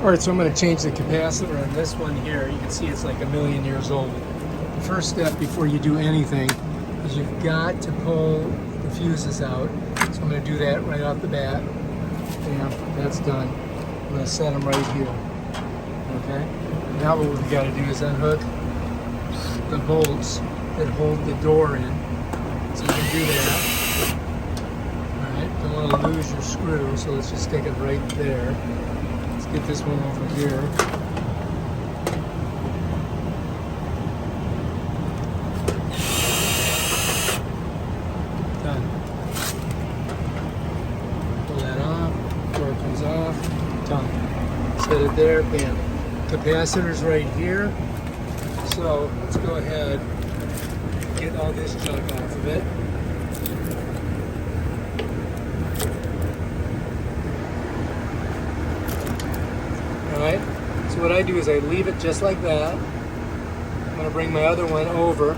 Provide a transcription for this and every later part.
Alright, so I'm going to change the capacitor on this one here. You can see it's like 1,000,000 years old. The first step before you do anything is you've got to pull the fuses out. So I'm going to do that right off the bat. Yeah, that's done. I'm going to set them right here. Okay? Now what we've got to do is unhook the bolts that hold the door in. So you can do that. Alright, don't want to lose your screw, so let's just stick it right there. Let's get this one over here. Done. Pull that off, door comes off, done. Set it there, bam. Capacitor's right here. So let's go ahead and get all this junk off of it. Alright, so what I do is I leave it just like that. I'm going to bring my other one over,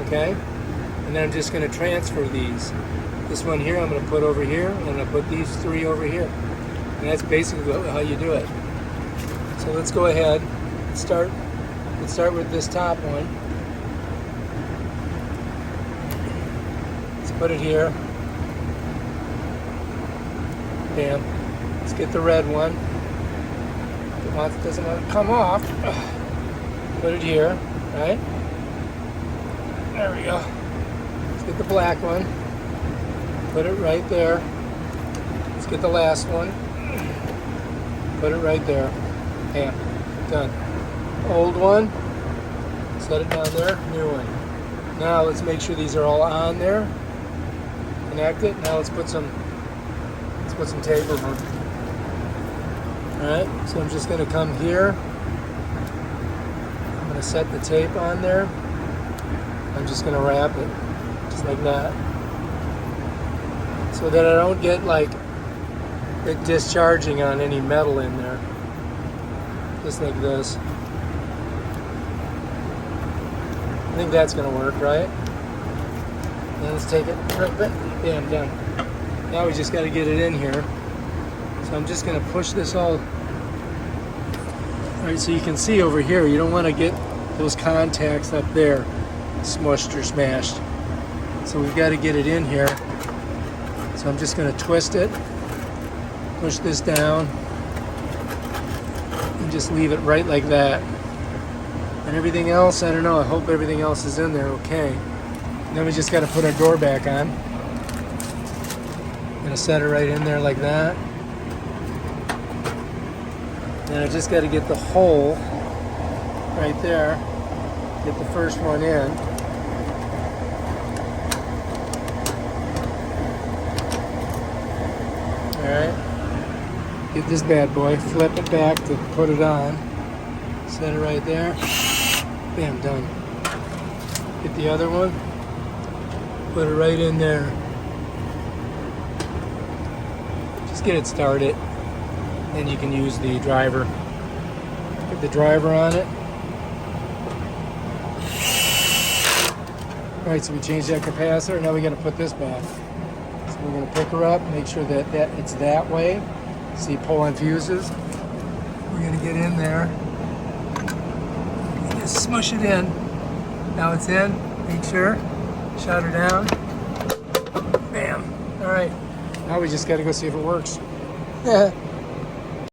okay? And then I'm just going to transfer these. This one here I'm going to put over here, and I'm going to put these three over here. And that's basically how you do it. So let's go ahead and start with this top one. Let's put it here. Bam. Let's get the red one. It doesn't want to come off. Put it here, right? There we go. Let's get the black one. Put it right there. Let's get the last one. Put it right there. Bam. Done. Old one. Set it down there. New one. Now let's make sure these are all on there. Connect it. Now let's put some tape over them. Alright, so I'm just going to come here. I'm going to set the tape on there. I'm just going to wrap it, just like that. So that I don't get like it discharging on any metal in there. Just like this. I think that's going to work, right? Now let's take it right back. Bam, done. Now we just got to get it in here. So I'm just going to push this all. Alright, so you can see over here, you don't want to get those contacts up there smushed or smashed. So we've got to get it in here. So I'm just going to twist it, push this down, and just leave it right like that. And everything else, I don't know, I hope everything else is in there okay. And then we just got to put our door back on. I'm going to set it right in there like that. And I just got to get the hole right there, get the first one in. Alright, get this bad boy, flip it back to put it on, set it right there, bam, done. Get the other one, put it right in there. Just get it started. Then you can use the driver. Get the driver on it. Alright, so we changed that capacitor. Now we got to put this back. So we're going to pick her up, make sure that it's that way. See, pull on fuses. We're going to get in there. Just smush it in. Now it's in. Make sure. Shut her down. Bam. Alright. Now we just got to go see if it works.